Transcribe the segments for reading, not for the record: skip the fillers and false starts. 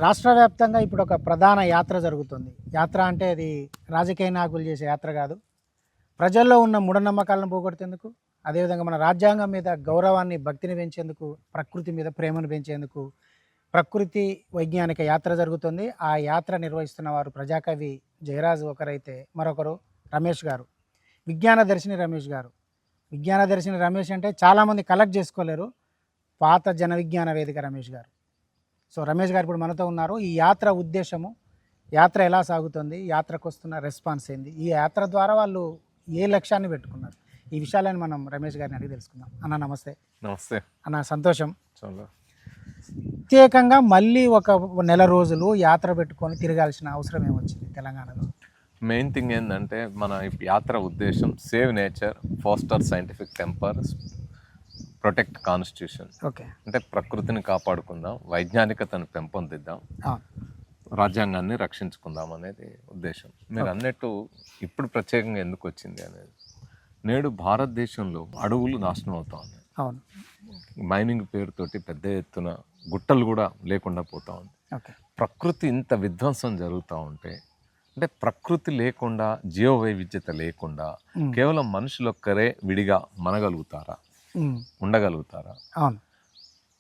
రాష్ట్ర వ్యాప్తంగా ఇప్పుడు ఒక ప్రధాన యాత్ర జరుగుతుంది. యాత్ర అంటే అది రాజకీయ నాయకులు చేసే యాత్ర కాదు. ప్రజల్లో ఉన్న మూఢనమ్మకాలను పోగొట్టేందుకు, అదేవిధంగా మన రాజ్యాంగం మీద గౌరవాన్ని, భక్తిని పెంచేందుకు, ప్రకృతి మీద ప్రేమను పెంచేందుకు ప్రకృతి వైజ్ఞానిక యాత్ర జరుగుతుంది. ఆ యాత్ర నిర్వహిస్తున్న వారు ప్రజాకవి జయరాజు ఒకరైతే, మరొకరు రమేష్ గారు, విజ్ఞాన దర్శిని రమేష్ గారు. విజ్ఞాన దర్శిని రమేష్ అంటే చాలామంది కలెక్ట్ చేసుకోలేరు, పాత జన విజ్ఞాన వేదిక రమేష్ గారు. సో రమేష్ గారు ఇప్పుడు మనతో ఉన్నారు. ఈ యాత్ర ఉద్దేశము, యాత్ర ఎలా సాగుతుంది, యాత్రకు వస్తున్న రెస్పాన్స్ ఏంది, ఈ యాత్ర ద్వారా వాళ్ళు ఏ లక్ష్యాన్ని పెట్టుకున్నారు, ఈ విషయాలను మనం రమేష్ గారిని అడిగి తెలుసుకుందాం. అన్న నమస్తే. నమస్తే అన్న సంతోషం. చాలా ప్రత్యేకంగా మళ్ళీ ఒక నెల రోజులు యాత్ర పెట్టుకొని తిరగాల్సిన అవసరం ఏమొచ్చింది తెలంగాణలో? మెయిన్ థింగ్ ఏంటంటే మన ఈ యాత్ర ఉద్దేశం save nature, foster scientific temper, protect constitution. Okay, అంటే ప్రకృతిని కాపాడుకుందాం, వైజ్ఞానికతను పెంపొందిద్దాం, రాజ్యాంగాన్ని రక్షించుకుందాం అనేది ఉద్దేశం. మీరు అన్నట్టు ఇప్పుడు ప్రత్యేకంగా ఎందుకు వచ్చింది అనేది, నేడు భారతదేశంలో అడవులు నాశనం అవుతా ఉన్నాయి. అవును, మైనింగ్ పేరుతోటి పెద్ద ఎత్తున గుట్టలు కూడా లేకుండా పోతా ఉంది. ఓకే, ప్రకృతి ఇంత విధ్వంసం జరుగుతూ ఉంటే, అంటే ప్రకృతి లేకుండా, జీవ వైవిధ్యత లేకుండా కేవలం మనుషులొక్కరే విడిగా మనగలుగుతారా, ఉండగలుగుతారా? అవును,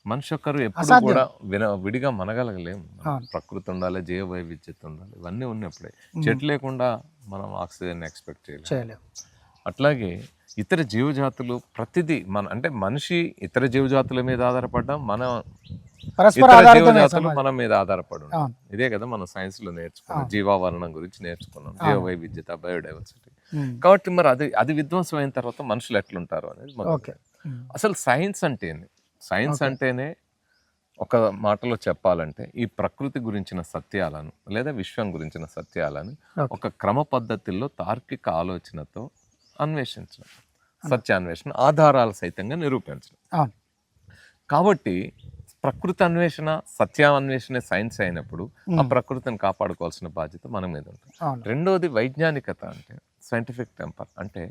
మనిషి ఒక్కరు ఎప్పుడు కూడా విడిగా మనగలగలేము. ప్రకృతి ఉండాలి, జీవ వైవిధ్యత ఉండాలి, ఇవన్నీ ఉన్నప్పుడే. చెట్లు లేకుండా మనం ఆక్సిజన్ ఎక్స్పెక్ట్ చేయలేము. అట్లాగే ఇతర జీవజాతులు ప్రతిదీ అంటే మనిషి ఇతర జీవజాతుల మీద ఆధారపడ్డాం, మన ఇతర జీవజాతులు మన మీద ఆధారపడి ఉంటాం. ఇదే కదా మనం సైన్స్ లో నేర్చుకున్నాం, జీవావరణం గురించి నేర్చుకున్నాం, జీవ వైవిధ్యత, బయోడైవర్సిటీ. కాబట్టి మరి అది విధ్వంసం అయిన తర్వాత మనుషులు ఎట్లుంటారు అనేది అసలు సైన్స్ అంటే ఏంది? సైన్స్ అంటేనే ఒక మాటలో చెప్పాలంటే ఈ ప్రకృతి గురించిన సత్యాలను లేదా విశ్వం గురించిన సత్యాలను ఒక క్రమ పద్ధతుల్లో తార్కిక ఆలోచనతో అన్వేషించడం, సత్యాన్వేషణ, ఆధారాలు సైతంగా నిరూపించడం. కాబట్టి ప్రకృతి అన్వేషణ, సత్యాన్వేషణ సైన్స్ అయినప్పుడు ఆ ప్రకృతిని కాపాడుకోవాల్సిన బాధ్యత మన మీద ఉంటుంది. రెండోది వైజ్ఞానికత, అంటే సైంటిఫిక్ టెంపర్. అంటే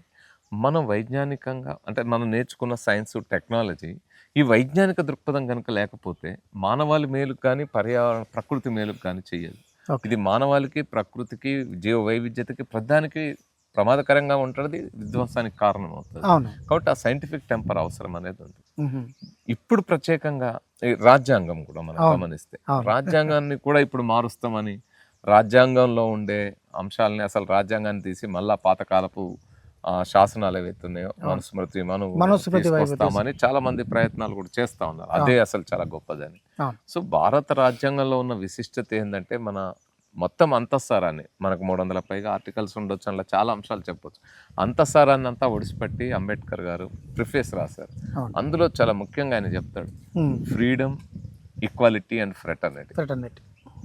మనం వైజ్ఞానికంగా, అంటే మనం నేర్చుకున్న సైన్స్, టెక్నాలజీ, ఈ వైజ్ఞానిక దృక్పథం కనుక లేకపోతే మానవాళి మేలుకు కానీ పర్యావరణ ప్రకృతి మేలుకు కానీ చెయ్యదు. ఇది మానవాళికి, ప్రకృతికి, జీవ వైవిధ్యతకి ప్రధానికి ప్రమాదకరంగా ఉంటుంది, విధ్వంసానికి కారణం అవుతుంది. కాబట్టి ఆ సైంటిఫిక్ టెంపర్ అవసరం అనేది ఉంది. ఇప్పుడు ప్రత్యేకంగా రాజ్యాంగం కూడా మనం గమనిస్తే, రాజ్యాంగాన్ని కూడా ఇప్పుడు మారుస్తామని, రాజ్యాంగంలో ఉండే అంశాలని, అసలు రాజ్యాంగాన్ని తీసి మళ్ళా పాతకాలపు శాసనాలు ఏవైతున్నాయో మనుస్మృతి చాలా మంది ప్రయత్నాలు కూడా చేస్తా ఉన్నారు. అదే అసలు చాలా గొప్పదని. సో భారత రాజ్యాంగంలో ఉన్న విశిష్టత ఏంటంటే, మన మొత్తం అంతఃసారాన్ని, మనకు 300 పైగా ఆర్టికల్స్ ఉండొచ్చు, అందులో చాలా అంశాలు చెప్పొచ్చు. అంతఃసారాన్ని అంతా ఒడిసిపెట్టి అంబేద్కర్ గారు ప్రిఫేస్ రాశారు. అందులో చాలా ముఖ్యంగా ఆయన చెప్తాడు, ఫ్రీడమ్, ఈక్వాలిటీ అండ్ ఫ్రెటర్నిటీ,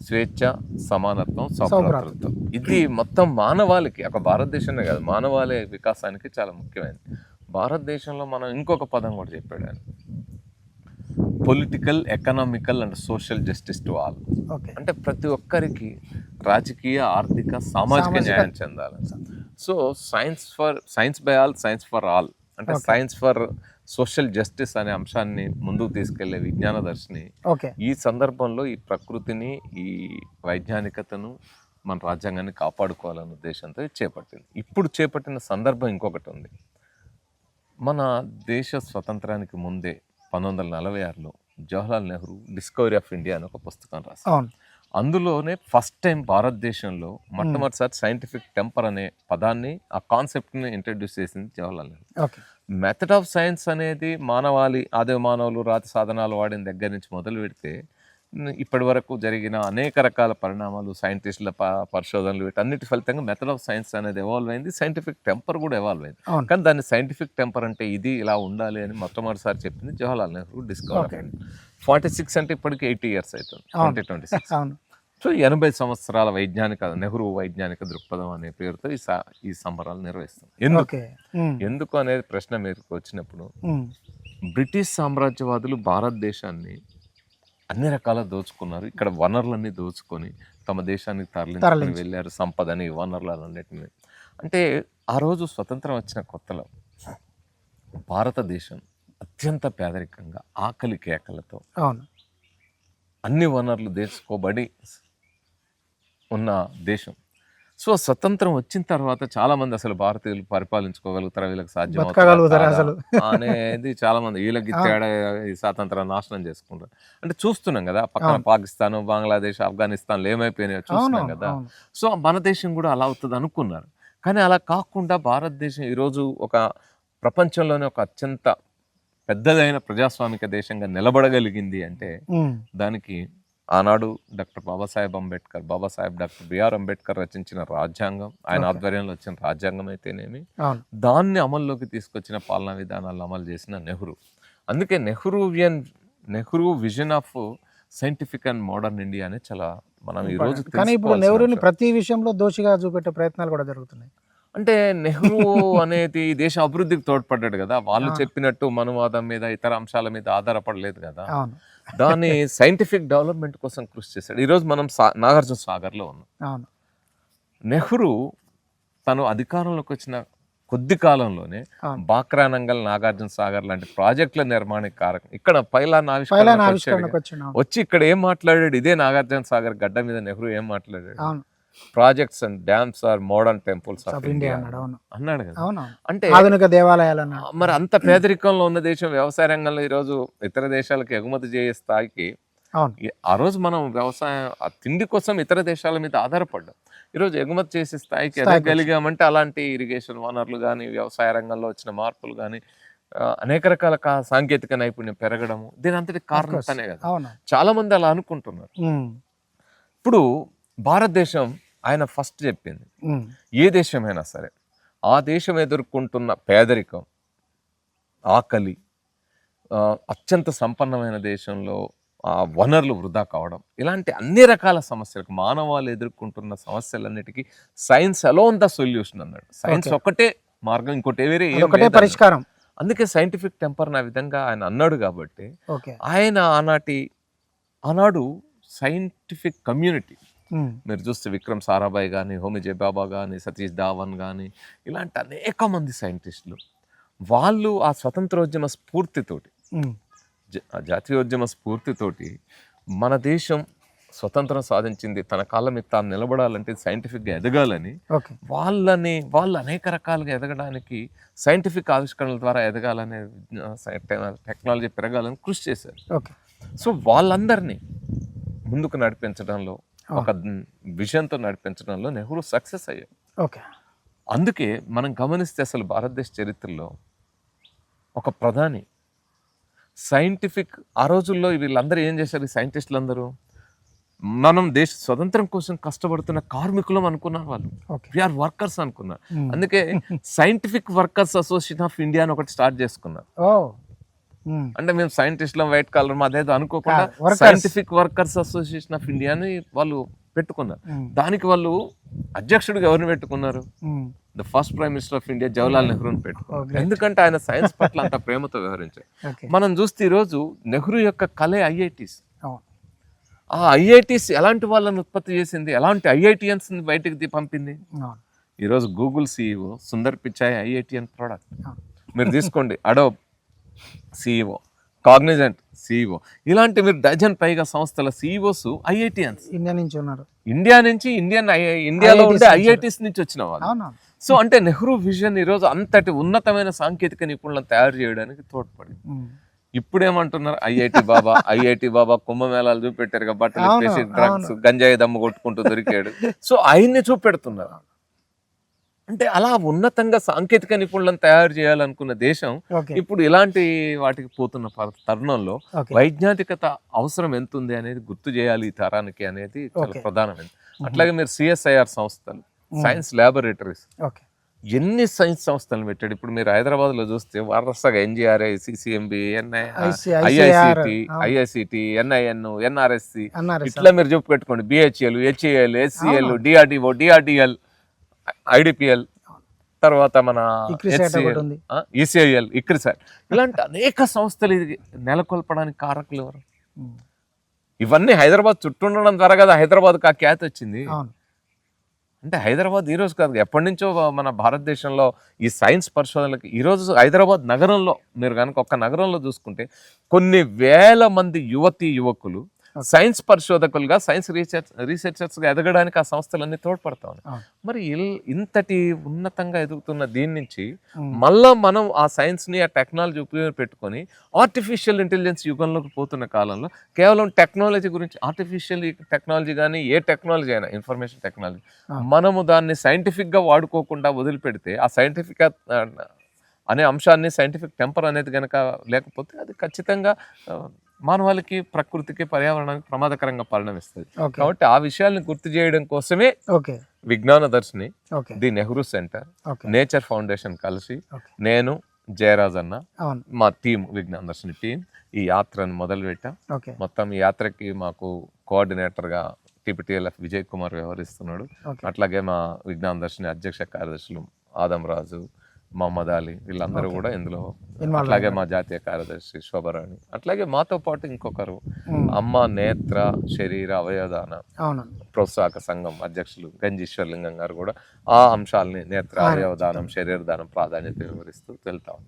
స్వేచ్ఛ, సమానత్వం, సౌభ్రాతృత్వం. ఇది మొత్తం మానవాళికి, ఒక భారతదేశమే కాదు, మానవాళి వికాసానికి చాలా ముఖ్యమైనది. భారతదేశంలో మనం ఇంకొక పదం కూడా చెప్పాడు ఆయన, political, economical and social justice to all. అంటే ప్రతి ఒక్కరికి రాజకీయ, ఆర్థిక, సామాజిక న్యాయం చెందాలి. So science by all, science for all, అంటే సైన్స్ ఫర్ సోషల్ జస్టిస్ అనే అంశాన్ని ముందుకు తీసుకెళ్లే విజ్ఞాన దర్శిని ఈ సందర్భంలో ఈ ప్రకృతిని, ఈ వైజ్ఞానికతను, మన రాజ్యాంగాన్ని కాపాడుకోవాలనే ఉద్దేశంతో చేపట్టింది. ఇప్పుడు చేపట్టిన సందర్భం ఇంకొకటి ఉంది. మన దేశ స్వతంత్రానికి ముందే 1946లో Jawaharlal Nehru discovery of India అని ఒక పుస్తకం రాశారు. అందులోనే ఫస్ట్ టైం భారతదేశంలో మొట్టమొదటిసారి సైంటిఫిక్ టెంపర్ అనే పదాన్ని, ఆ కాన్సెప్ట్ని ఇంట్రడ్యూస్ చేసింది Jawaharlal Nehru. Method of science అనేది మానవాళి, ఆదిమ మానవులు రాతి సాధనాలు వాడిన దగ్గర నుంచి మొదలు పెడితే ఇప్పటి వరకు జరిగిన అనేక రకాల పరిణామాలు, సైంటిస్టుల పరిశోధనలు, వీటన్నిటి ఫలితంగా మెథడ్ ఆఫ్ సైన్స్ అనేది ఎవాల్వ్ అయింది, సైంటిఫిక్ టెంపర్ కూడా ఎవాల్వ్ అయింది. కానీ దాన్ని సైంటిఫిక్ టెంపర్ అంటే ఇది ఇలా ఉండాలి అని మొట్టమొదటిసారి చెప్పింది జవహర్లాల్ నెహ్రూ డిస్కవర్. 46 అంటే ఇప్పటికి 80 years అవుతుంది, 2026. సో 80 సంవత్సరాల వైజ్ఞానిక, నెహ్రూ వైజ్ఞానిక దృక్పథం అనే పేరుతో ఈ సంబరాలు నిర్వహిస్తాం. ఎందుకు అనేది ప్రశ్న మీకు వచ్చినప్పుడు, బ్రిటిష్ సామ్రాజ్యవాదులు భారతదేశాన్ని అన్ని రకాల దోచుకున్నారు. ఇక్కడ వనరులన్నీ దోచుకొని తమ దేశానికి తరలించుకొని వెళ్ళారు, సంపదని, వనరులన్నిటిని. అంటే ఆ రోజు స్వతంత్రం వచ్చిన కొత్తలో భారతదేశం అత్యంత పేదరికంగా, ఆకలి కేకలతో అన్ని వనరులు తీసుకోబడి ఉన్న దేశం. సో స్వతంత్రం వచ్చిన తర్వాత చాలా మంది అసలు భారతీయులు పరిపాలించుకోగలుగుతారా, వీళ్ళకి బతకగలుగుతారా అసలు అనేది చాలా మంది వీళ్ళకి తేడా ఈ స్వాతంత్రం నాశనం చేసుకుంటారు. అంటే చూస్తున్నాం కదా పక్కన పాకిస్తాన్, బంగ్లాదేశ్, ఆఫ్ఘనిస్తాన్లు ఏమైపోయినాయో చూస్తున్నాం కదా. సో మన దేశం కూడా అలా అవుతుంది అనుకున్నారు. కానీ అలా కాకుండా భారతదేశం ఈరోజు ఒక ప్రపంచంలోనే ఒక అత్యంత పెద్దదైన ప్రజాస్వామిక దేశంగా నిలబడగలిగింది అంటే దానికి ఆనాడు డాక్టర్ డాక్టర్ బిఆర్ అంబేద్కర్ రచించిన రాజ్యాంగం, ఆయన ఆధ్వర్యంలో వచ్చిన రాజ్యాంగం అయితేనేమి, దాన్ని అమల్లోకి తీసుకొచ్చిన పాలనా విధానాలను అమలు చేసిన నెహ్రూ. అందుకే Nehru vision of scientific and modern India అనేది చాలా మనం ఈ రోజు. కానీ ఇప్పుడు నెహ్రూని ప్రతి విషయంలో దోషిగా చూపెట్టే ప్రయత్నాలు కూడా జరుగుతున్నాయి. అంటే నెహ్రూ అనేది దేశ అభివృద్ధికి తోడ్పడ్డాడు కదా. వాళ్ళు చెప్పినట్టు మనువాదం మీద ఇతర అంశాల మీద ఆధారపడలేదు కదా. దాన్ని సైంటిఫిక్ డెవలప్మెంట్ కోసం కృషి చేశాడు. ఈరోజు మనం నాగార్జున సాగర్లో ఉన్నాం. నెహ్రూ తను అధికారంలోకి వచ్చిన కొద్ది కాలంలోనే బాక్రానంగల్, నాగార్జున సాగర్ లాంటి ప్రాజెక్టుల నిర్మాణానికి కారకం. ఇక్కడ పైలాన్ ఆవిష్కరణ వచ్చి ఇక్కడ ఏం మాట్లాడాడు, ఇదే నాగార్జున సాగర్ గడ్డ మీద నెహ్రూ ఏం మాట్లాడాడు, projects and dams are modern temples of India అన్నాడు కదా. అంటే ఆధునిక దేవాలయాలు. మరి అంత పేదరికంలో ఉన్న దేశం వ్యవసాయ రంగంలో ఈరోజు ఇతర దేశాలకు ఎగుమతి చేసే స్థాయికి, ఆ రోజు మనం వ్యవసాయం తిండి కోసం ఇతర దేశాల మీద ఆధారపడ్డాం. ఈరోజు ఎగుమతి చేసే స్థాయికి ఎదగలిగామంటే అలాంటి ఇరిగేషన్ వనరులు కానీ, వ్యవసాయ రంగంలో వచ్చిన మార్పులు కానీ, అనేక రకాల సాంకేతిక నైపుణ్యం పెరగడము దీని అంతటి కారణం తనే కదా. చాలా మంది అలా అనుకుంటున్నారు. ఇప్పుడు భారతదేశం ఆయన ఫస్ట్ చెప్పింది, ఏ దేశమైనా సరే ఆ దేశం ఎదుర్కొంటున్న పేదరికం, ఆకలి, అత్యంత సంపన్నమైన దేశంలో వనరులు వృధా కావడం, ఇలాంటి అన్ని రకాల సమస్యలకు మానవాళి ఎదుర్కొంటున్న సమస్యలన్నిటికీ సైన్స్ అలోన్ ద సొల్యూషన్ అన్నాడు. సైన్స్ ఒకటే మార్గం, ఇంకోటి వేరే పరిష్కారం. అందుకే సైంటిఫిక్ టెంపర్ ఆ విధంగా ఆయన అన్నాడు. కాబట్టి ఆయన ఆనాడు సైంటిఫిక్ కమ్యూనిటీ మీరు చూస్తే విక్రమ్ సారాభాయ్ కానీ, హోమీ జే బాబా కానీ, సతీష్ ధావన్ కానీ, ఇలాంటి అనేక మంది సైంటిస్టులు వాళ్ళు ఆ స్వతంత్రోద్యమ స్ఫూర్తితోటి, జాతీయోద్యమ స్ఫూర్తితోటి మన దేశం స్వతంత్రం సాధించింది, తన కాళ్ళ మీద తాను నిలబడాలంటే సైంటిఫిక్గా ఎదగాలని వాళ్ళు అనేక రకాలుగా ఎదగడానికి, సైంటిఫిక్ ఆవిష్కరణల ద్వారా ఎదగాలనే, టెక్నాలజీ పెరగాలని కృషి చేశారు. సో వాళ్ళందరినీ ముందుకు నడిపించడంలో, ఒక విజన్తో నడిపించడంలో నెహ్రూ సక్సెస్ అయ్యారు. అందుకే మనం గమనిస్తే అసలు భారతదేశ చరిత్రలో ఒక ప్రధాని సైంటిఫిక్, ఆ రోజుల్లో వీళ్ళందరూ ఏం చేశారు, సైంటిస్టులు అందరూ మనం దేశ స్వతంత్రం కోసం కష్టపడుతున్న కార్మికులం అనుకున్నారు. వాళ్ళు వీఆర్ వర్కర్స్ అనుకున్నారు. అందుకే scientific workers association of India అని ఒకటి స్టార్ట్ చేసుకున్నారు. అంటే మేము సైంటిస్టులం, వైట్ కాలర్ అదేదో అనుకోకుండా scientific workers association of India అని వాళ్ళు పెట్టుకున్నారు. దానికి వాళ్ళు అధ్యక్షుడిగా ఎవరిని పెట్టుకున్నారు, the first prime minister of India Jawaharlal నెహ్రూని పెట్టుకున్నారు. ఎందుకంటే ఆయన సైన్స్ పట్ల అంత ప్రేమతో వ్యవహరించారు. మనం చూస్తే ఈరోజు నెహ్రూ యొక్క కళే ఐఐటీస్. ఆ ఐఐటీస్ ఎలాంటి వాళ్ళని ఉత్పత్తి చేసింది, ఎలాంటి ఐఐటియన్స్ బయటకు పంపింది. ఈరోజు Google CEO Sundar Pichai IITian product. మీరు తీసుకోండి, అడోబ్ సిఇఓ, కాగ్నిజెంట్ సిఇఓ, ఇలాంటి మీరు డజన్ పైగా సంస్థల సిఇఓస్ ఐఐటియన్స్ ఇండియా నుంచి ఇండియాలో ఉండే ఐఐటీస్ నుంచి వచ్చిన వాళ్ళు. సో అంటే నెహ్రూ విజన్ ఈరోజు అంతటి ఉన్నతమైన సాంకేతిక నిపుణులను తయారు చేయడానికి తోడ్పడింది. ఇప్పుడేమంటున్నారు, ఐఐటి బాబా కుంభమేళాలు చూపెట్టారు, బట్టలు ఇప్పేసి డ్రగ్స్ గంజాయి దమ్ము కొట్టుకుంటూ దొరికాడు. సో ఆయన్ని చూపెడుతున్నారు. అంటే అలా ఉన్నతంగా సాంకేతిక నిపుణులను తయారు చేయాలనుకున్న దేశం ఇప్పుడు ఇలాంటి వాటికి పోతున్న తరుణంలో వైజ్ఞానికత అవసరం ఎంత ఉంది అనేది గుర్తు చేయాలి ఈ తరానికి అనేది చాలా ప్రధానమైనది. అట్లాగే మీరు సిఎస్ఐఆర్ సంస్థలు, సైన్స్ ల్యాబొరేటరీస్, ఎన్ని సైన్స్ సంస్థలను పెట్టాడు. ఇప్పుడు మీరు హైదరాబాద్ లో చూస్తే వరుసగా NGRI, CCMB, IICT, NIN, NRSC, ఇట్లా మీరు చెప్పు పెట్టుకోండి. BHEL, HAL, HCL, DRDO, IDPL, తర్వాత మన ఈసీఐఎల్, ఇక్రిసాట్, ఇలాంటి అనేక సంస్థలు ఇది నెలకొల్పడానికి కారకులు ఎవరు? ఇవన్నీ హైదరాబాద్ చుట్టూ ఉండడం ద్వారా కదా హైదరాబాద్కి ఆ ఖ్యాతి వచ్చింది. అంటే హైదరాబాద్ ఈరోజు కాదు, ఎప్పటి నుంచో మన భారతదేశంలో ఈ సైన్స్ పరిశోధనలకి, ఈరోజు హైదరాబాద్ నగరంలో మీరు కనుక ఒక్క నగరంలో చూసుకుంటే కొన్ని వేల మంది యువతీ యువకులు సైన్స్ పరిశోధకులుగా, సైన్స్ రీసెర్చర్స్గా ఎదగడానికి ఆ సంస్థలన్నీ తోడ్పడతా ఉన్నాయి. మరి ఇంతటి ఉన్నతంగా ఎదుగుతున్న దీని నుంచి మళ్ళా మనం ఆ సైన్స్ని, ఆ టెక్నాలజీ ఉపయోగపెట్టుకొని ఆర్టిఫిషియల్ ఇంటెలిజెన్స్ యుగంలోకి పోతున్న కాలంలో కేవలం టెక్నాలజీ గురించి, ఆర్టిఫిషియల్ టెక్నాలజీ కానీ ఏ టెక్నాలజీ అయినా, ఇన్ఫర్మేషన్ టెక్నాలజీ, మనము దాన్ని సైంటిఫిక్గా వాడుకోకుండా వదిలిపెడితే, ఆ సైంటిఫిక్ అనే అంశాన్ని, సైంటిఫిక్ టెంపర్ అనేది కనుక లేకపోతే అది ఖచ్చితంగా మానవాళికి, ప్రకృతికి, పర్యావరణానికి ప్రమాదకరంగా పరిణమిస్తుంది. కాబట్టి ఆ విషయాల్ని గుర్తు చేయడం కోసమే Vignana Darshini, the Nehru centre, nature foundation కలిసి నేను, జయరాజ్ అన్న, మా టీం, విజ్ఞాన దర్శిని టీం ఈ యాత్రను మొదలు పెట్టాం. మొత్తం ఈ యాత్రకి మాకు కోఆర్డినేటర్గా టిపిటిఎల్ఎఫ్ విజయ్ కుమార్ వ్యవహరిస్తున్నాడు. అట్లాగే మా విజ్ఞాన దర్శిని అధ్యక్ష కార్యదర్శులు ఆదం రాజు, మహమ్మద్ అలీ, వీళ్ళందరూ కూడా ఇందులో, అట్లాగే మా జాతీయ కార్యదర్శి శోభరాణి, అట్లాగే మాతో పాటు ఇంకొకరు అమ్మ నేత్ర శరీర అవయవదాన ప్రోత్సాహక సంఘం అధ్యక్షులు గంజీశ్వర్లింగం గారు కూడా ఆ అంశాలని, నేత్ర అవయవదానం, శరీరదానం ప్రాధాన్యత వివరిస్తూ వెళ్తాం.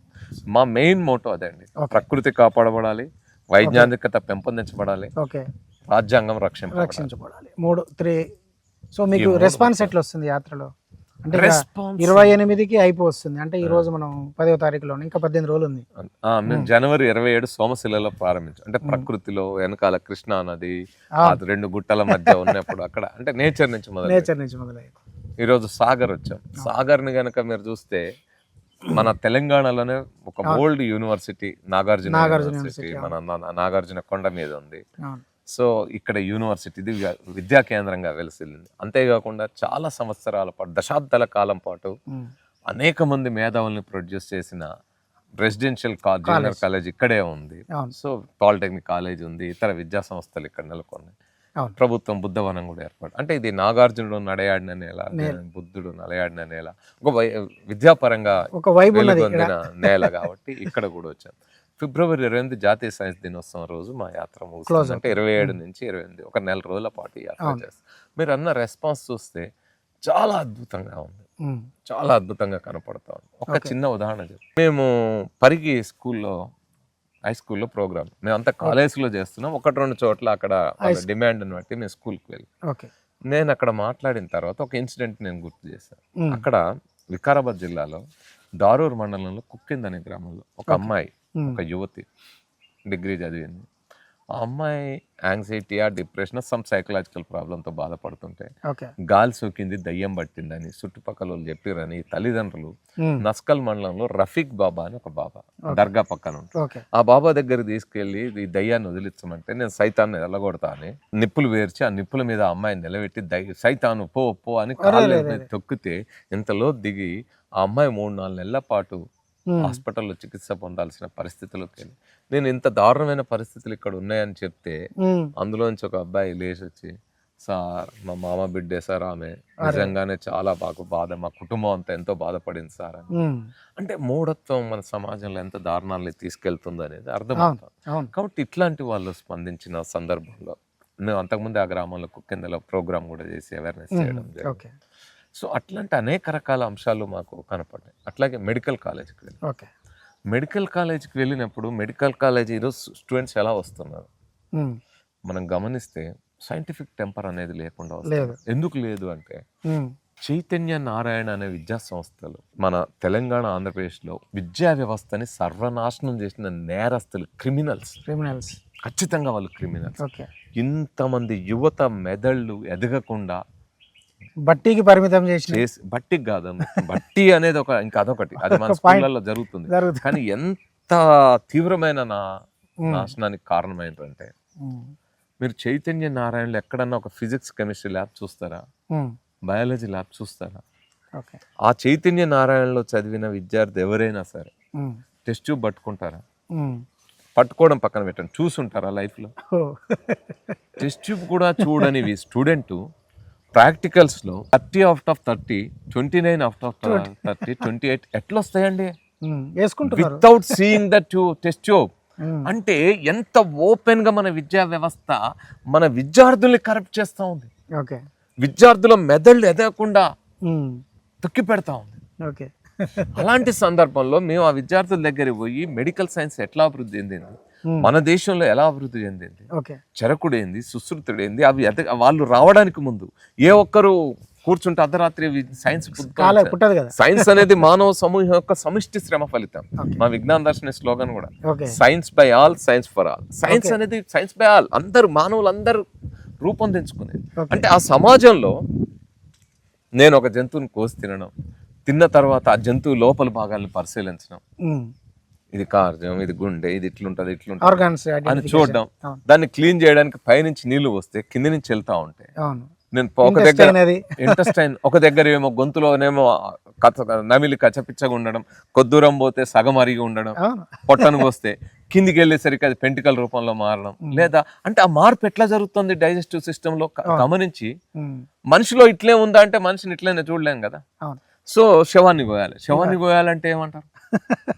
మా మెయిన్ మోటో అదే అండి, ప్రకృతి కాపాడబడాలి, వైజ్ఞానికత పెంపొందించబడాలి, రాజ్యాంగం రక్షించబడాలి. 3 సో మీకు రెస్పాన్స్ ఎట్లా వస్తుంది యాత్రలో? అంటే 28కి అయిపోతుంది, అంటే ఈ రోజు మనం 10వ తారీఖులో, ఇంకా 18 రోజులు ఉంది. మేము జనవరి 27 సోమశిలలో ప్రారంభించాం. అంటే ప్రకృతిలో వెనకాల కృష్ణా నది, 2 గుట్టల మధ్య ఉన్నప్పుడు అక్కడ, అంటే నేచర్ నుంచి మొదలై ఈరోజు సాగర్ వచ్చాం. సాగర్ని కనుక మీరు చూస్తే మన తెలంగాణలోనే ఒక ఓల్డ్ యూనివర్సిటీ నాగార్జున యూనివర్సిటీ మన నాగార్జున కొండ మీద ఉంది. సో ఇక్కడ యూనివర్సిటీ, ఇది విద్యా కేంద్రంగా వెలిసిల్లింది. అంతేకాకుండా చాలా సంవత్సరాల పాటు, దశాబ్దాల కాలం పాటు అనేక మంది మేధావుల్ని ప్రొడ్యూస్ చేసిన రెసిడెన్షియల్ జూనియర్ కాలేజ్ ఇక్కడే ఉంది. సో పాలిటెక్నిక్ కాలేజ్ ఉంది, ఇతర విద్యా సంస్థలు ఇక్కడ నెలకొన్నాయి. ప్రభుత్వం బుద్ధవనం కూడా ఏర్పాటు. అంటే ఇది నాగార్జునుడు నడయాడిన నేల, బుద్ధుడు నడయాడిన నేల, ఒక విద్యాపరంగా వెలుగొందిన నేల కాబట్టి ఇక్కడ కూడా వచ్చాం. ఫిబ్రవరి 28 జాతీయ సైన్స్ దినోత్సవం రోజు మా యాత్ర ముగుస్తుంది. అంటే 27 నుంచి 28, ఒక నెల రోజుల పాటు యాత్ర చేస్తాం. మీరు అన్న రెస్పాన్స్ చూస్తే చాలా అద్భుతంగా ఉంది, చాలా అద్భుతంగా కనపడతా ఉంది. ఒక చిన్న ఉదాహరణ చెప్తాం. మేము పరిగి స్కూల్లో, హై స్కూల్లో ప్రోగ్రామ్ మేము అంతా కాలేజ్లో చేస్తున్నాం. 1-2 చోట్ల అక్కడ డిమాండ్ని బట్టి మేము స్కూల్కి వెళ్ళి, నేను అక్కడ మాట్లాడిన తర్వాత ఒక ఇన్సిడెంట్ నేను గుర్తు చేశాను. అక్కడ వికారాబాద్ జిల్లాలో దారూర్ మండలంలో కుక్కింద్ అనే గ్రామంలో ఒక అమ్మాయి, ఒక యువతి డిగ్రీ చదివింది. ఆ అమ్మాయి యాంగ్జైటీ, డిప్రెషన్, సమ్ సైకలాజికల్ ప్రాబ్లంతో బాధపడుతుంటే గాలి సోకింది, దయ్యం పట్టిందని చుట్టుపక్కల వాళ్ళు చెప్పిరని తల్లిదండ్రులు నస్కల్ మండలంలో రఫీక్ బాబా అని ఒక బాబా దర్గా పక్కన ఉంటారు, ఆ బాబా దగ్గర తీసుకెళ్లి ఈ దయ్యాన్ని వదిలించమంటే, నేను సైతాన్ని ఎల్లగొడతా అని నిప్పులు వేర్చి ఆ నిప్పుల మీద ఆ అమ్మాయిని నిలబెట్టి సైతాను పో పో అని కాళ్ళు తొక్కితే ఇంతలో దిగి ఆ అమ్మాయి 3-4 నెలల పాటు హాస్పిటల్లో చికిత్స పొందాల్సిన పరిస్థితులకు వెళ్ళి, నేను ఇంత దారుణమైన పరిస్థితులు ఇక్కడ ఉన్నాయని చెప్తే అందులోంచి ఒక అబ్బాయి లేచి వచ్చి, సార్ మా మామ బిడ్డే సార్, ఆమె నిజంగానే చాలా బాధ, మా కుటుంబం అంతా ఎంతో బాధపడింది సార్ అని. అంటే మూఢత్వం మన సమాజంలో ఎంత దారుణాలని తీసుకెళ్తుంది అనేది అర్థమవుతుంది. కాబట్టి ఇట్లాంటి వాళ్ళు స్పందించిన సందర్భంలో నేను అంతకుముందు ఆ గ్రామంలో కుక్కిందలో ప్రోగ్రామ్ కూడా చేసి అవేర్నెస్ చేయడం జరిగింది. సో అట్లాంటి అనేక రకాల అంశాలు మాకు కనపడ్డాయి. అట్లాగే మెడికల్ కాలేజ్కి వెళ్ళి, మెడికల్ కాలేజ్కి వెళ్ళినప్పుడు మెడికల్ కాలేజ్ ఈరోజు స్టూడెంట్స్ ఎలా వస్తున్నారు మనం గమనిస్తే సైంటిఫిక్ టెంపర్ అనేది లేకుండా వస్తుంది. ఎందుకు లేదు అంటే, చైతన్య నారాయణ అనే విద్యా సంస్థలు మన తెలంగాణ, ఆంధ్రప్రదేశ్లో విద్యా వ్యవస్థని సర్వనాశనం చేసిన నేరస్తులు, క్రిమినల్స్, ఖచ్చితంగా వాళ్ళు క్రిమినల్స్. ఇంతమంది యువత మెదళ్ళు ఎదగకుండా బట్టీకి పరిమితం చేసి, బట్టికి కాదు, బట్టి అనేది ఒక ఇంకా అదొకటి, అది మన స్కూళ్ళల్లో జరుగుతుంది. కానీ ఎంత తీవ్రమైన నాశనానికి కారణమైందంటే, మీరు చైతన్య నారాయణలో ఎక్కడన్నా ఒక ఫిజిక్స్, కెమిస్ట్రీ ల్యాబ్ చూస్తారా, బయాలజీ ల్యాబ్ చూస్తారా? ఆ చైతన్య నారాయణలో చదివిన విద్యార్థి ఎవరైనా సరే టెస్ట్ ట్యూబ్ పట్టుకుంటారా? పట్టుకోవడం పక్కన పెట్టండి, చూసుంటారా లైఫ్లో? టెస్ట్ ట్యూబ్ కూడా చూడని student ప్రాక్టికల్స్లో 30 out of 30, 29 out of 30, 28 ఎట్లా వస్తాయండి without seeing that test tube? అంటే ఎంత ఓపెన్ గా మన విద్యా వ్యవస్థ మన విద్యార్థుల్ని కరప్ట్ చేస్తూ ఉంది, విద్యార్థుల మెదళ్ళు ఎదగకుండా తొక్కి పెడతా ఉంది. అలాంటి సందర్భంలో మేము ఆ విద్యార్థుల దగ్గర పోయి మెడికల్ సైన్స్ ఎట్లా అభివృద్ధి చెందింది, మన దేశంలో ఎలా అభివృద్ధి చెందింది, ఓకే చరకుడేంది, సుశ్రుతుడేంది, అవి వాళ్ళు రావడానికి ముందు ఏ ఒక్కరు కూర్చుంటే అర్ధరాత్రి సైన్స్ పుట్టదు కదా. సైన్స్ అనేది మానవ సమూహం యొక్క సమిష్టి శ్రమ ఫలితం. మా విజ్ఞాన దర్శన స్లోగన్ కూడా science by all, science for all. Science అనేది సైన్స్ బై ఆల్, అందరు మానవులు అందరూ రూపొందించుకునేది. అంటే ఆ సమాజంలో నేను ఒక జంతువుని కోసి తినడం, తిన్న తర్వాత ఆ జంతువు లోపల భాగాలను పరిశీలించడం, ఇది కార్జం, ఇది గుండె, ఇది ఇట్లుంటది ఇట్లుంటది అని చూడడం, దాన్ని క్లీన్ చేయడానికి పైనుంచి నీళ్లు వస్తే కింద నుంచి వెళ్తా ఉంటాయి. నేను ఒక దగ్గర ఇంటెస్టైన్, ఒక దగ్గర ఏమో గొంతులోనేమో నమిలి కచ్చపిచ్చగా ఉండడం, కొద్దూరం పోతే సగం అరిగి ఉండడం, పొట్టను పోస్తే కిందికి వెళ్ళేసరికి అది పెంటికల్ రూపంలో మారడం. లేదా అంటే ఆ మార్పు ఎట్లా జరుగుతుంది డైజెస్టివ్ సిస్టమ్ లో గమనించి మనిషిలో ఇట్లే ఉందా అంటే మనిషిని ఇట్లనే చూడలేం కదా. సో శవాన్ని కోయాలి. శవాన్ని కోయాలంటే ఏమంటారు,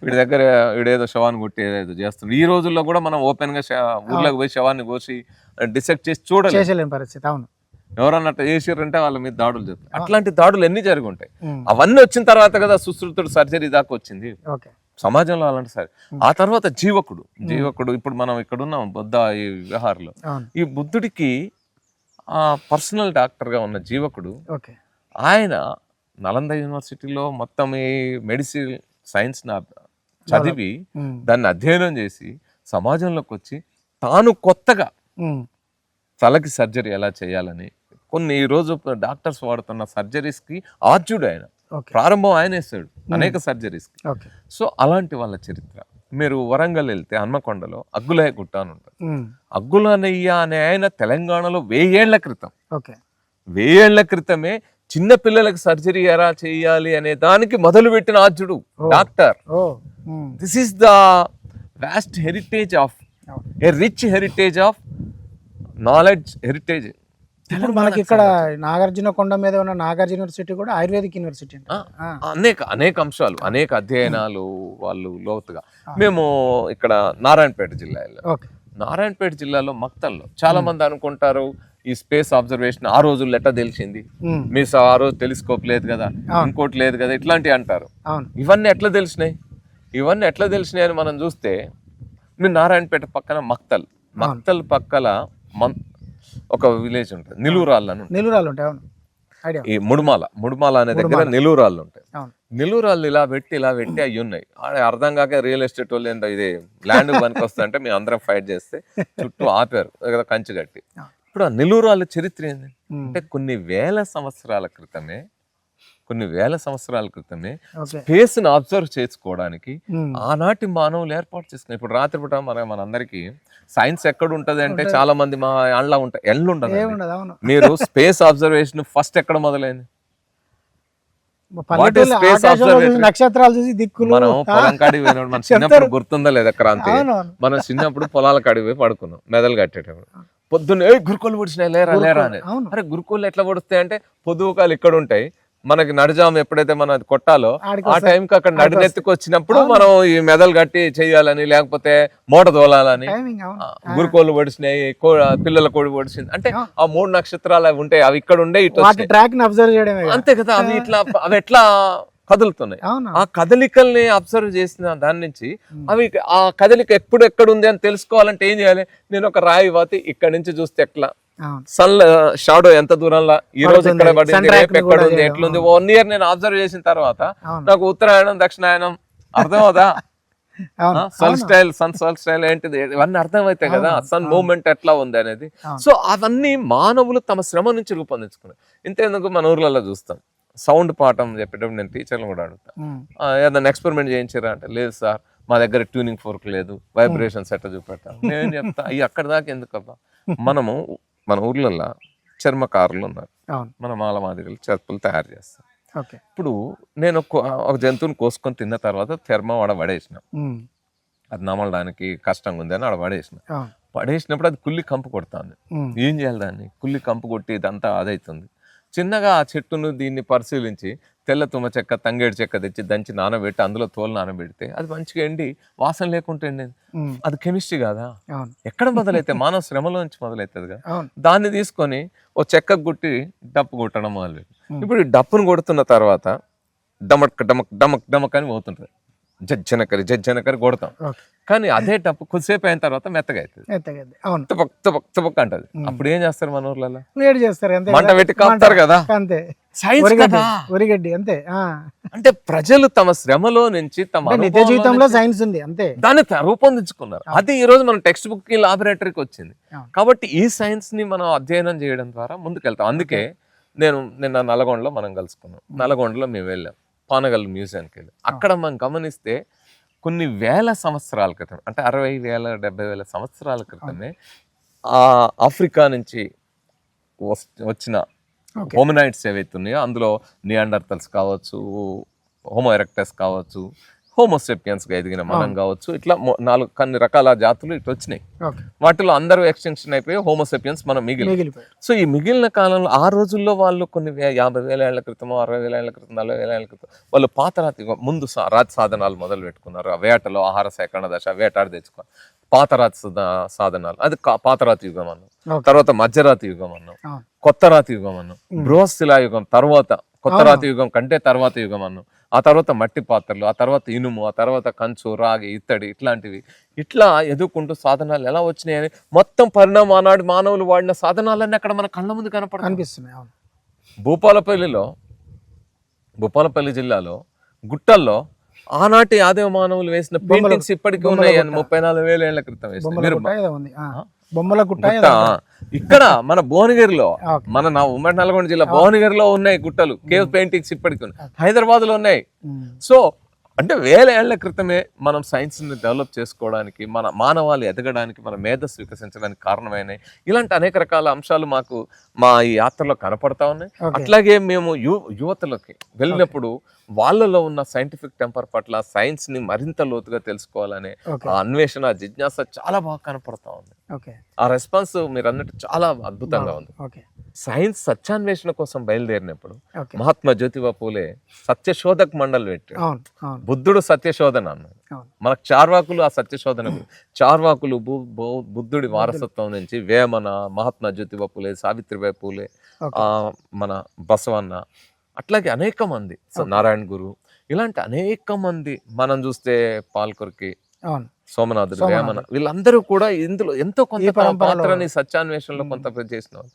వీడి దగ్గర వీడేదో శవాన్ని కొట్టి ఏదో చేస్తుంది. ఈ రోజుల్లో కూడా మనం ఓపెన్ గా ఊర్లోకి పోయి శవాన్ని కోసి డిసెక్ట్ చేసి చూడలేం పరిస్థితి. అవును, ఎవరన్నా చేసిరంటే వాళ్ళ మీద దాడులు జరుగుతాయి. అట్లాంటి దాడులు ఎన్ని జరిగి ఉంటాయి. అవన్నీ వచ్చిన తర్వాత కదా సుశ్రుతుడు సర్జరీ దాకా వచ్చింది సమాజంలో. అలాంటి సరే ఆ తర్వాత జీవకుడు ఇప్పుడు మనం ఇక్కడ ఉన్నాం బుద్ధ ఈ విహార్లో. ఈ బుద్ధుడికి ఆ పర్సనల్ డాక్టర్ గా ఉన్న జీవకుడు, ఆయన నలంద యూనివర్సిటీలో మొత్తం ఈ మెడిసిన్ సైన్స్ చదివి దాన్ని అధ్యయనం చేసి సమాజంలోకి వచ్చి తాను కొత్తగా తలకి సర్జరీ ఎలా చేయాలని కొన్ని ఈ రోజు డాక్టర్స్ వాడుతున్న సర్జరీస్ కి ఆద్యుడు ఆయన. ప్రారంభం ఆయన వేస్తాడు అనేక సర్జరీస్ కి. సో అలాంటి వాళ్ళ చరిత్ర. మీరు వరంగల్ వెళ్తే హన్మకొండలో అగ్గులయ్య గుట్ట అని ఉంటుంది. అగ్గులయ్య అనే ఆయన తెలంగాణలో 1000 ఏళ్ల క్రితం 1000 ఏళ్ల క్రితమే చిన్న పిల్లలకు సర్జరీ ఎలా చేయాలి అనే దానికి మొదలుపెట్టిన ఆద్యుడు doctor. This is the vast heritage of a rich heritage of knowledge heritage. ఇప్పుడు మనకి ఇక్కడ నాగార్జున కొండ మీద ఉన్న నాగార్జున యూనివర్సిటీ కూడా ఆయుర్వేదిక్ యూనివర్సిటీ. అనేక అంశాలు, అనేక అధ్యయనాలు వాళ్ళు లోతుగా. మేము ఇక్కడ నారాయణపేట జిల్లాలో మక్తల్లో చాలా మంది అనుకుంటారు ఈ స్పేస్ అబ్జర్వేషన్ ఆ రోజుల్లో ఎట్లా తెలిసింది, మీ ఆ రోజు టెలిస్కోప్ లేదు కదా, ఇంకోటి లేదు కదా, ఇట్లాంటివి అంటారు. ఇవన్నీ ఎట్లా తెలిసినాయి అని మనం చూస్తే, మీరు నారాయణపేట పక్కన మక్తల్ పక్కల ఒక విలేజ్ ఉంటుంది, నిలువురాళ్ళు ఉంటాయి. ఈ ముడుమాల అనే దగ్గర నిలువురాళ్ళు ఉంటాయి. నిలువురాళ్ళు ఇలా పెట్టి అవి ఉన్నాయి. అర్థం కాక రియల్ ఎస్టేట్ వాళ్ళు ఏంటో ఇది ల్యాండ్ పనికి వస్తా అంటే మేము అందరం ఫైట్ చేస్తే చుట్టూ ఆపారు కంచి కట్టి. ఇప్పుడు ఆ నిలువురాళ్ళ చరిత్ర ఏంటి అంటే కొన్ని వేల సంవత్సరాల క్రితమే స్పేస్ ని అబ్జర్వ్ చేసుకోవడానికి ఆనాటి మానవులు ఏర్పాటు చేసుకున్నారు. ఇప్పుడు రాత్రిపూట మనందరికి సైన్స్ ఎక్కడ ఉంటది అంటే చాలా మంది మా అండ్లా ఉంటాయి, ఎల్లు ఉండదు. మీరు స్పేస్ అబ్జర్వేషన్ ఫస్ట్ ఎక్కడ మొదలైంది? నక్షత్రాలు చూసి దిక్కులు. మనం పొలం కాడికి పోయినప్పుడు మన చిన్నప్పుడు గుర్తుందా లేదా క్రాంతి, మనం చిన్నప్పుడు పొలాల కాడికి పోయి పడుకున్నాం మెదలు కట్టేటప్పుడు. పొద్దున్నే గురుకోలు పొడిచినాయి లేరా అనేది. అరే గురుకోలు ఎట్లా పొడుస్తాయి అంటే పొద్దుకాలు ఇక్కడ ఉంటాయి, మనకి నడిజాము ఎప్పుడైతే మనం అది కొట్టాలో ఆ టైంకి అక్కడ నడినెత్తుకు వచ్చినప్పుడు మనం ఈ మెదలు కట్టి చెయ్యాలని, లేకపోతే మూట తోలాలని. గురుకోళ్ళు పొడిచినాయి, పిల్లల కోడి పొడిచింది అంటే ఆ 3 నక్షత్రాలు అవి ఉంటాయి, అవి ఇక్కడ ఉండే ఇటు అంతే కదా. అవి ఎట్లా కదులుతున్నాయి, ఆ కదలికల్ని అబ్జర్వ్ చేసిన దాని నుంచి అవి ఆ కదలిక ఎక్కడ ఉంది అని తెలుసుకోవాలంటే ఏం చేయాలి? నేను ఒక రాయి వాతి ఇక్కడ నుంచి చూస్తే ఎట్లా సన్ షాడో ఎంత దూరంలో ఈ రోజు ఎక్కడ పడింది, రేపు ఎక్కడ ఉంది, ఎట్లుంది, 1 ఇయర్ నేను అబ్జర్వ్ చేసిన తర్వాత నాకు ఉత్తరాయణం దక్షిణాయనం అర్థమవుతా, సన్ స్టైల్ ఏంటిది ఇవన్నీ అర్థమవుతాయి కదా, సన్ మూవ్మెంట్ ఎట్లా ఉంది అనేది. సో అవన్నీ మానవులు తమ శ్రమ నుంచి రూపొందించుకున్నారు. ఇంతేందుకు మన ఊర్లలో చూస్తాం సౌండ్ పాఠం చెప్పేటప్పుడు నేను టీచర్లు కూడా అడుగుతాను, ఏదైనా ఎక్స్పెరిమెంట్ చేయించారా అంటే లేదు సార్ మా దగ్గర ట్యూనింగ్ ఫోర్క్ లేదు, వైబ్రేషన్స్ ఎట్లా చూపెట్టాను. నేను చెప్తా అయ్యి అక్కడ దాకా ఎందుకబ్బా. మన ఊర్లలో చర్మకారులు ఉన్నారు, మన మాలమాదిగలు చెప్పులు తయారు చేస్తాం. ఇప్పుడు నేను ఒక జంతువుని కోసుకొని తిన్న తర్వాత చర్మం ఆడ పడేసిన, అది నమలడానికి కష్టంగా ఉంది అని ఆడ పడేసినప్పుడు అది కుళ్ళి కంపు కొడుతుంది. ఏం చేయాలి దాన్ని? కుళ్ళి కంపు కొట్టి ఇదంతా అదవుతుంది. చిన్నగా ఆ చెట్టును దీన్ని పరిశీలించి తెల్ల తుమ్మ చెక్క, తంగేడు చెక్క తెచ్చి దంచి నానబెట్టి అందులో తోలు నానబెడితే అది మంచిగా ఎండి వాసన లేకుంటే ఎండేది. అది కెమిస్ట్రీ కాదా? ఎక్కడ మొదలైతే మానవ శ్రమలోంచి మొదలవుతుంది కదా. దాన్ని తీసుకొని ఓ చెక్కకు గుట్టి డప్పు కొట్టడం మొదలుపెట్టి ఇప్పుడు ఈ డప్పును కొడుతున్న తర్వాత డమక్ డమక్ డమక్ డమక్ అని పోతుంటది. జజ్జనకరి కొడతాం. ఓకే. కానీ అదే టప్పు కొద్దిసేపు అయిన తర్వాత మెత్తగా అవుతుంది, ఎత్తగద్ది. అవును. తుపక్ అంటది. అప్పుడు ఏం చేస్తారు మన ఊర్లలో? వేడి చేస్తారు అంతే మంట కదా. పెట్టి కాపుతారు కదా. అంతే. సైన్స్ వరిగడ్డి కదా. వరిగడ్డి అంతే. అంటే ప్రజలు తమ శ్రమలో నుంచి తమ అంటే నిత్య అనుభవంలో జీవితంలో నుంచి సైన్స్ ఉంది అంతే. దాన్ని రూపొందించుకున్నారు. అది ఈ రోజు మన టెక్స్ట్ బుక్ కి లాబొరేటరీకి వచ్చింది. అవును. కాబట్టి ఈ సైన్స్ ని మనం అధ్యయనం చేయడం ద్వారా ముందుకెళ్తాం. అందుకే నేను నిన్న నల్గొండలో మనం కలుసుకున్నాం. నల్గొండలో మేము వెళ్ళాం, పానగల్ మ్యూజియంకి వెళ్ళాం. అక్కడ మనం గమనిస్తే కొన్ని వేల సంవత్సరాల క్రితం, అంటే 60,000 70,000 సంవత్సరాల క్రితమే ఆఫ్రికా నుంచి వచ్చిన హోమినైడ్స్ ఏవైతే ఉన్నాయో అందులో నియాండర్తల్స్ కావచ్చు, హోమో ఎరెక్టస్ కావచ్చు, హోమోసెపియన్స్గా ఎదిగిన మనం కావచ్చు, ఇట్లా కొన్ని రకాల జాతులు ఇట్లా వచ్చినాయి. వాటిలో అందరూ ఎక్స్టెన్షన్ అయిపోయి హోమోసెపియన్స్ మనం మిగిలిపోయి. సో ఈ మిగిలిన కాలంలో ఆ రోజుల్లో వాళ్ళు కొన్ని 50,000 ఏళ్ల క్రితం, 60,000 ఏళ్ల క్రితం, 40,000 ఏళ్ల క్రితం వాళ్ళు పాతరాతి ముందు రాతి సాధనాలు మొదలు పెట్టుకున్నారు. వేటలో ఆహార సేకరణ దశ, వేటాడి తెచ్చుకోవాలి, పాతరాతి సాధనాలు, అది పాతరాతి యుగం అన్నాం. తర్వాత మధ్యరాతి యుగం అన్నాం, కొత్త రాతి యుగం అన్నాం, బృహశిలా యుగం తర్వాత, కొత్త రాతి యుగం కంటే తర్వాత యుగం అన్నాం. ఆ తర్వాత మట్టి పాత్రలు, ఆ తర్వాత ఇనుము, ఆ తర్వాత కంచు, రాగి, ఇత్తడి, ఇట్లాంటివి ఇట్లా ఎదుర్కొంటూ సాధనాలు ఎలా వచ్చినాయని మొత్తం పరిణామం ఆనాడు మానవులు వాడిన సాధనాలన్నీ అక్కడ మన కళ్ళ ముందు కనిపిస్తున్నాయి. భూపాలపల్లి జిల్లాలో గుట్టల్లో ఆనాటి ఆదిమ మానవులు వేసిన పెయింటింగ్స్ ఇప్పటికీ ఉన్నాయి. 34,000 ఏళ్ల క్రితం బొమ్మల గుట్ట ఇక్కడ మన భువనగిరిలో, మన ఉమ్మడి నల్గొండ జిల్లా భువనగిరిలో ఉన్నాయి గుట్టలు, కేవ్ పెయింటింగ్స్ ఇప్పటికీ ఉన్నాయి. హైదరాబాద్ లో ఉన్నాయి. సో అంటే 1000 ఏళ్ల క్రితమే మనం సైన్స్ ని డెవలప్ చేసుకోవడానికి, మన మానవాళి ఎదగడానికి, మన మేధస్సు వికసించడానికి కారణమైనవి. ఇలాంటి అనేక రకాల అంశాలు మాకు మా ఈ యాత్రలో కనపడతా ఉన్నాయి. అట్లాగే మేము యువతలోకి వెళ్ళినప్పుడు వాళ్ళలో ఉన్న సైంటిఫిక్ టెంపర్ పట్ల, సైన్స్ ని మరింత లోతుగా తెలుసుకోవాలనే ఆ అన్వేషణ, జిజ్ఞాస చాలా బాగా కనపడతా ఉంది. ఆ రెస్పాన్స్ మీరు అన్నట్టు చాలా అద్భుతంగా ఉంది. సైన్స్ సత్యాన్వేషణ కోసం బయలుదేరినప్పుడు మహాత్మా జ్యోతిబా పూలే సత్యశోధక్ మండలి పెట్టాడు. బుద్ధుడు సత్యశోధన అన్నాడు. మనకు చార్వాకులు ఆ సత్యశోధన, చార్వాకులు బుద్ధుడి వారసత్వం నుంచి వేమన, మహాత్మా జ్యోతిబా పూలే, సావిత్రిబాయి పూలే, మన బసవన్న, అట్లాగే అనేక మంది, నారాయణ గురు, ఇలాంటి అనేక మంది మనం చూస్తే పాల్కొరికి, సోమనాథుడు, వేమన, వీళ్ళందరూ కూడా ఇందులో ఎంతో కొంత పాత్రని సత్యాన్వేషణలో కొంత చేసిన వాళ్ళు.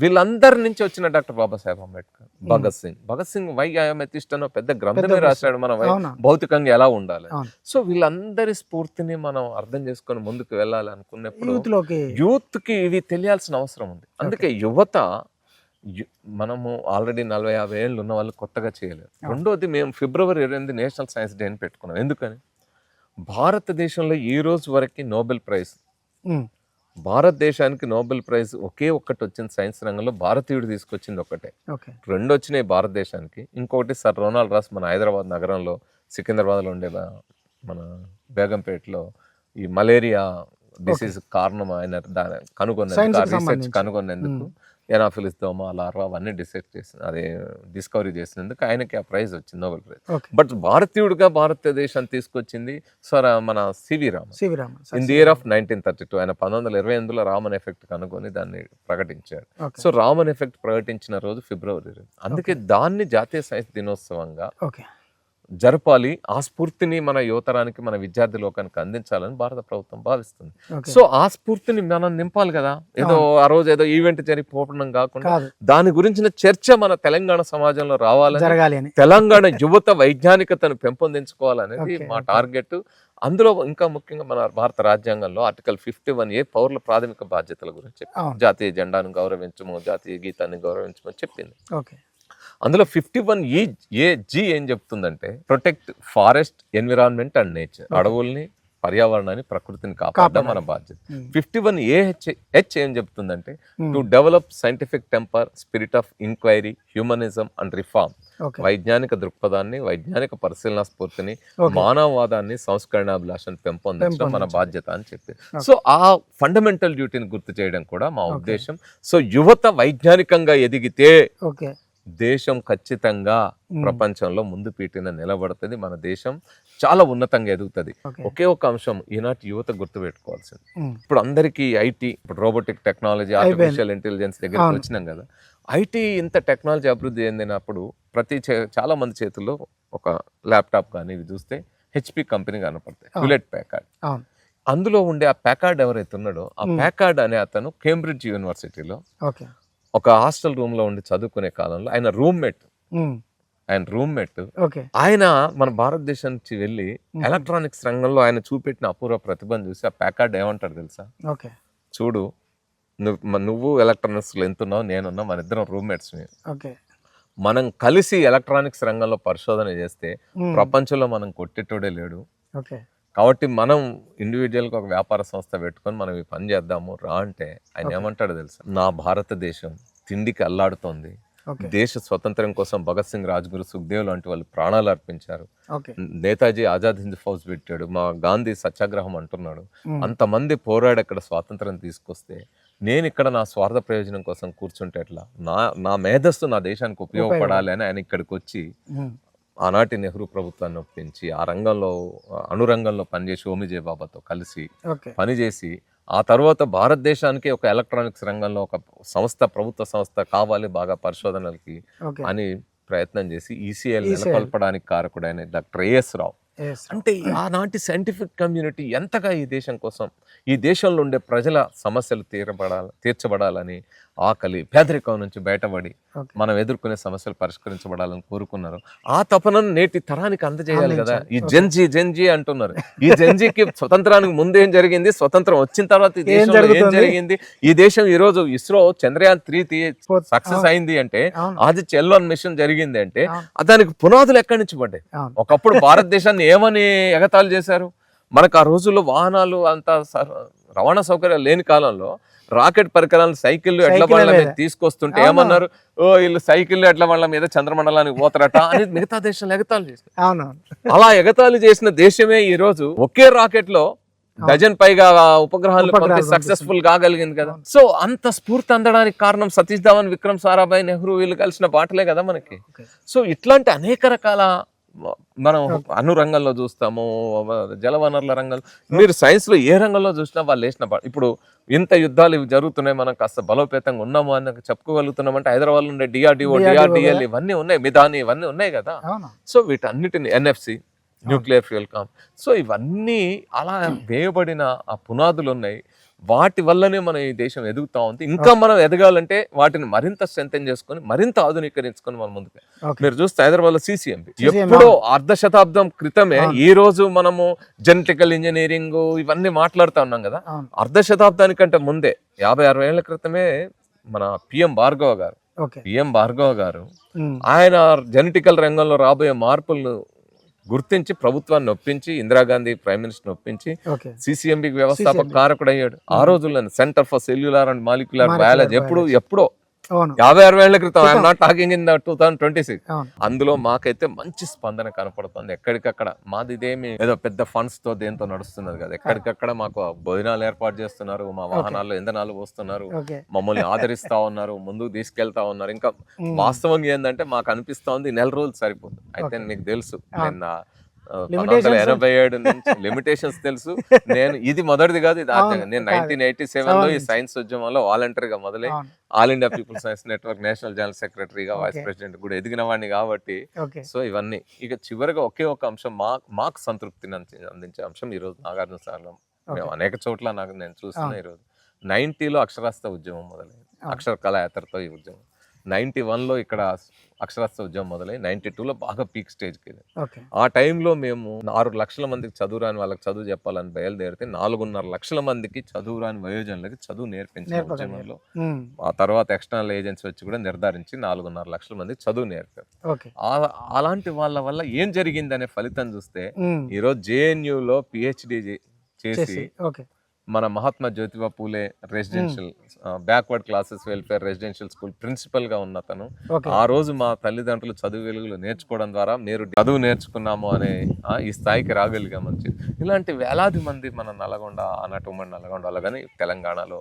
వీళ్ళందరి నుంచి వచ్చిన doctor Babasaheb Ambedkar, Bhagat Singh why I am atheist అనే పెద్ద గ్రంథమే రాశాడు, మనం భౌతికంగా ఎలా ఉండాలి. సో వీళ్ళందరి స్ఫూర్తిని మనం అర్థం చేసుకొని ముందుకు వెళ్ళాలి అనుకున్నప్పుడు యూత్ కి ఇవి తెలియాల్సిన అవసరం ఉంది. అందుకే యువత, మనము ఆల్రెడీ 40-50 ఏళ్ళు ఉన్న వాళ్ళు కొత్తగా చేయలేదు. రెండోది, మేము February 28 నేషనల్ సైన్స్ డే అని పెట్టుకున్నాం. ఎందుకని? భారతదేశంలో ఈ రోజు వరకు నోబెల్ ప్రైజ్, భారతదేశానికి నోబెల్ ప్రైజ్ ఒకే ఒక్కటి వచ్చింది సైన్స్ రంగంలో, భారతీయుడు తీసుకొచ్చింది ఒకటే. 2 వచ్చినాయి భారతదేశానికి. ఇంకొకటి సర్ రొనాల్డ్ రాస్ మన హైదరాబాద్ నగరంలో, సికింద్రాబాద్లో ఉండే మన బేగంపేటలో ఈ మలేరియా డిసీజ్ కారణం ఆయన కనుగొన్నందుకు, ఎనాఫిలిస్ దోమ, లార్వా అవన్నీ డిస్కవరీ చేసినందుకు ఆయనకి ఆ ప్రైజ్ వచ్చింది, నోబెల్ ప్రైజ్. బట్ భారతీయుడిగా భారతదేశాన్ని తీసుకొచ్చింది మన C V Raman. In the year of 1932 ఆయన 1928లో రామన్ ఎఫెక్ట్ కనుగొని దాన్ని ప్రకటించాడు. సో రామన్ ఎఫెక్ట్ ప్రకటించిన రోజు February 20. అందుకే దాన్ని జాతీయ సైన్స్ దినోత్సవంగా జరపాలి. ఆ స్ఫూర్తిని మన యువతరానికి, మన విద్యార్థి లోకానికి అందించాలని భారత ప్రభుత్వం భావిస్తుంది. సో ఆ స్ఫూర్తిని మనం నింపాలి కదా. ఏదో ఆ రోజు ఏదో ఈవెంట్ జరిగిపోవడం కాకుండా దాని గురించిన చర్చ మన తెలంగాణ సమాజంలో రావాలని, తెలంగాణ యువత వైజ్ఞానికతను పెంపొందించుకోవాలనేది మా టార్గెట్. అందులో ఇంకా ముఖ్యంగా మన భారత రాజ్యాంగంలో ఆర్టికల్ 51A పౌరుల ప్రాథమిక బాధ్యతల గురించి జాతీయ జెండాను గౌరవించము, జాతీయ గీతాన్ని గౌరవించమని చెప్పింది. అందులో 51AG ఏం చెప్తుందంటే, protect forest, environment and nature, అడవుల్ని, పర్యావరణాన్ని, ప్రకృతిని కాపాడడం మన బాధ్యత. 51AH ఏం చెప్తుందంటే, to develop scientific temper, spirit of enquiry, humanism and reform, వైజ్ఞానిక దృక్పథాన్ని, వైజ్ఞానిక పరిశీలన స్ఫూర్తిని, మానవవాదాన్ని, సంస్కరణాభిలాషను పెంపొందించడం మన బాధ్యత అని చెప్పి. సో ఆ ఫండమెంటల్ డ్యూటీని గుర్తు చేయడం కూడా మా ఉద్దేశం. సో యువత వైజ్ఞానికంగా ఎదిగితే దేశం ఖచ్చితంగా ప్రపంచంలో ముందు పీటిన నిలబడుతుంది. మన దేశం చాలా ఉన్నతంగా ఎదుగుతుంది. ఒకే ఒక అంశం ఈనాటి యువత గుర్తు పెట్టుకోవాల్సింది. ఇప్పుడు అందరికీ ఐటీ, ఇప్పుడు రోబోటిక్ టెక్నాలజీ, ఆర్టిఫిషియల్ ఇంటెలిజెన్స్ దగ్గరికి వచ్చినాం కదా. ఐటీ ఇంత టెక్నాలజీ అభివృద్ధి చెందినప్పుడు చాలా మంది చేతుల్లో ఒక ల్యాప్టాప్ కానీ ఇవి చూస్తే హెచ్పి కంపెనీ కనపడతాయి, హ్యూలెట్ ప్యాకార్డ్. అవును. అందులో ఉండే ఆ ప్యాకార్డ్ ఎవరైతే ఉన్నాడో ఆ ప్యాకార్డ్ అనే అతను కేంబ్రిడ్జ్ యూనివర్సిటీలో ఓకే. ఒక హాస్టల్ రూమ్ లో ఉండి చదువుకునే కాలంలో ఆయన రూమ్మేట్ ఓకే. ఆయన మన భారతదేశం నుంచి వెళ్ళి ఎలక్ట్రానిక్స్ రంగంలో ఆయన చూపెట్టిన అపూర్వ ప్రతిభను చూసి ఆ ప్యాకార్డ్ ఏమంటాడు తెలుసా? ఓకే. చూడు, నువ్వు ఎలక్ట్రానిక్స్ లో ఎంతున్నావు, నేనున్నా, మన ఇద్దరం రూమ్మేట్స్. ఓకే. మనం కలిసి ఎలక్ట్రానిక్స్ రంగంలో పరిశోధన చేస్తే ప్రపంచంలో మనం కొట్టేటోడే లేడు. ఓకే. కాబట్టి మనం ఇండివిజువల్గా ఒక వ్యాపార సంస్థ పెట్టుకొని మనం ఈ పని చేద్దాము రా అంటే ఆయన ఏమంటాడు తెలుసా? నా భారతదేశం తిండికి అల్లాడుతోంది, దేశ స్వతంత్రం కోసం భగత్ సింగ్, రాజ్గురు, సుఖ్దేవ్ లాంటి వాళ్ళు ప్రాణాలు అర్పించారు, నేతాజీ ఆజాద్ హింద్ ఫౌజ్ పెట్టాడు, మా గాంధీ సత్యాగ్రహం అంటున్నాడు, అంతమంది పోరాడి అక్కడ స్వాతంత్రం తీసుకొస్తే నేను ఇక్కడ నా స్వార్థ ప్రయోజనం కోసం కూర్చుంటే ఎట్లా? నా మేధస్సు నా దేశానికి ఉపయోగపడాలి అని ఆయన ఇక్కడికి వచ్చి ఆనాటి నెహ్రూ ప్రభుత్వాన్ని ఒప్పించి ఆ రంగంలో అణురంగంలో పనిచేసి హోమిజే బాబాతో కలిసి పనిచేసి ఆ తర్వాత భారతదేశానికి ఒక ఎలక్ట్రానిక్స్ రంగంలో ఒక సంస్థ, ప్రభుత్వ సంస్థ కావాలి బాగా పరిశోధనలకి అని ప్రయత్నం చేసి ఈసీఎల్ నెలకొల్పడానికి కారకుడైన డాక్టర్ ఏఎస్ రావు. అంటే ఆనాటి సైంటిఫిక్ కమ్యూనిటీ ఎంతగా ఈ దేశం కోసం, ఈ దేశంలో ఉండే ప్రజల సమస్యలు తీర్చబడాలని, ఆకలి, పేదరికం నుంచి బయటపడి మనం ఎదుర్కొనే సమస్యలు పరిష్కరించబడాలని కోరుకున్నారు. ఆ తపనను నేటి తరానికి అందజేయాలి కదా. ఈ జెన్జీ అంటున్నారు. ఈ జెన్జీకి స్వతంత్రానికి ముందు ఏం జరిగింది, స్వతంత్రం వచ్చిన తర్వాత ఈ దేశంలో ఏం జరిగింది, ఈ దేశం ఈ రోజు ఇస్రో చంద్రయాన్ 3 సక్సెస్ అయింది అంటే, ఆదిత్య L1 మిషన్ జరిగింది అంటే దానికి పునాదులు ఎక్కడి నుంచి పడ్డాయి? ఒకప్పుడు భారతదేశాన్ని ఏమని ఎగతాళి చేశారు? మనకు ఆ రోజుల్లో వాహనాలు అంత రవాణా సౌకర్యాలు లేని కాలంలో రాకెట్ పరికరాలు, సైకిళ్ళు, ఎడ్ల బండ్ల మీద తీసుకొస్తుంటే ఏమన్నారు? వీళ్ళు సైకిళ్ళు, ఎడ్ల బండ్ల మీద చంద్రమండలానికి పోతారట అని మిగతా దేశాలు ఎగతాళి చేస్తారు. అలా ఎగతాళి చేసిన దేశమే ఈ రోజు ఒకే రాకెట్ లో డజన్ పైగా ఉపగ్రహాలు పంపి సక్సెస్ఫుల్ కాగలిగింది కదా. సో అంత స్ఫూర్తి అందడానికి కారణం సతీష్ ధావన్, విక్రమ్ సారాభాయ్, నెహ్రూ వీళ్ళు కలిసిన బాటలే కదా మనకి. సో ఇట్లాంటి అనేక రకాల మనం అన్ని రంగంలో చూస్తాము, జలవనరుల రంగంలో, మీరు సైన్స్ లో ఏ రంగంలో చూసినా వాళ్ళు వేసిన ఇప్పుడు ఇంత యుద్ధాలు ఇవి జరుగుతున్నాయి, మనం కాస్త బలోపేతంగా ఉన్నాము అని చెప్పుకోగలుగుతున్నాం అంటే హైదరాబాద్ ఉండే డిఆర్డిఎల్ ఇవన్నీ ఉన్నాయి, మిధాని ఇవన్నీ ఉన్నాయి కదా. సో వీటన్నిటిని NFC, nuclear fuel com, so ఇవన్నీ అలా వేయబడిన ఆ పునాదులు ఉన్నాయి. వాటి వల్లనే మనం ఈ దేశం ఎదుగుతా ఉంది. ఇంకా మనం ఎదగాలంటే వాటిని మరింత స్ట్రెంథెన్ చేసుకొని, మరింత ఆధునీకరించుకొని మనం ముందుకు. మీరు చూస్తే హైదరాబాద్ లో CCMB ఎప్పుడో 1/2 శతాబ్దం క్రితమే, ఈ రోజు మనము జెనెటికల్ ఇంజనీరింగ్ ఇవన్నీ మాట్లాడుతూ ఉన్నాం కదా. 1/2 శతాబ్దానికంటే ముందే 50-60 ఏళ్ల క్రితమే మన పిఎం భార్గవ గారు ఆయన జెనెటికల్ రంగంలో రాబోయే మార్పులను గుర్తించి ప్రభుత్వాన్ని ఒప్పించి, ఇందిరాగాంధీ ప్రైమ్ మినిస్టర్ ఒప్పించి CCMBకి వ్యవస్థాపక కారకుడు అయ్యాడు. ఆ రోజుల్లో centre for cellular and molecular biology ఎప్పుడో 50-60 ఏళ్ల క్రితం. I'm not talking in 2026. అందులో మాకైతే మంచి స్పందన కనపడుతుంది. ఎక్కడికక్కడ మాది ఇదేమి ఏదో పెద్ద ఫండ్స్ తో దేంతో నడుస్తున్నది కదా. ఎక్కడికక్కడ మాకు భోజనాలు ఏర్పాటు చేస్తున్నారు, మా వాహనాల్లో ఇంధనాలు పోస్తున్నారు, మమ్మల్ని ఆదరిస్తా ఉన్నారు, ముందుకు తీసుకెళ్తా ఉన్నారు. ఇంకా వాస్తవంగా ఏంటంటే మాకు అనిపిస్తా ఉంది 4 రోజులు సరిపోతుంది. అయితే మీకు తెలుసు, నేను 1987 నుంచి లిమిటేషన్స్ తెలుసు. నేను ఇది మొదటిది కాదు, ఇది నేను 1987లో ఈ సైన్స్ ఉద్యమంలో వాలంటరీగా మొదలై all India people science network national general సెక్రటరీగా, వైస్ ప్రెసిడెంట్ కూడా ఎదిగిన వాడిని కాబట్టి. సో ఇవన్నీ ఇక చివరిగా ఒకే ఒక అంశం, మాకు సంతృప్తిని అందించే అంశం ఈ రోజు నాగార్జున సాగర్లో మేము అనేక చోట్ల నేను చూస్తున్నా. ఈరోజు 90లో అక్షరాస్యత ఉద్యమం మొదలైంది, అక్షర కళాయాత్రతో ఈ ఉద్యమం. 91లో ఇక్కడ అక్షరాస్యత ఉద్యమం మొదలై 92లో బాగా పీక్ స్టేజ్కి వెళ్ళింది. ఆ టైంలో మేము 6 లక్షల మందికి చదువురాని వాళ్ళకి చదువు చెప్పాలని బయలుదేరితే 4.5 లక్షల మందికి చదువురాని వయోజనులకి చదువు నేర్పించిన ఉద్యమంలో ఆ తర్వాత ఎక్స్టర్నల్ ఏజెన్సీ వచ్చి కూడా నిర్ధారించి 4.5 లక్షల మందికి చదువు నేర్పారు. అలాంటి వాళ్ళ వల్ల ఏం జరిగింది అనే ఫలితం చూస్తే ఈరోజు JNUలో PhD చేసి మన Mahatma Jyotiba Phule residential backward classes welfare residential school principal గా ఉన్న తను. ఆ రోజు మా తల్లిదండ్రులు చదువు వెలుగులు నేర్చుకోవడం ద్వారా మీరు చదువు నేర్చుకున్నాము అనే ఈ స్థాయికి రాగలిగామని. ఇలాంటి వేలాది మంది మన నల్గొండ, ఆనాటి ఉమ్మడి నల్గొండలో కానీ తెలంగాణలో,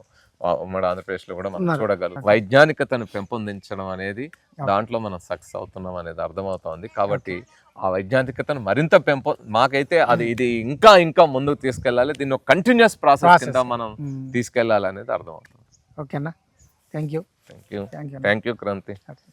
ఉమ్మడి ఆంధ్రప్రదేశ్లో కూడా మనం చూడగలం. వైజ్ఞానికతను పెంపొందించడం అనేది దాంట్లో మనం సక్సెస్ అవుతున్నాం అనేది అర్థమవుతోంది. కాబట్టి ఆ వైజ్ఞానికతను మరింత మాకైతే ఇది ఇంకా ముందుకు తీసుకెళ్ళాలి, దీన్ని కంటిన్యూస్ ప్రాసెస్ కింద మనం తీసుకెళ్ళాలి అనేది అర్థమవుతుంది. ఓకేనా, థ్యాంక్ యూ క్రాంతి.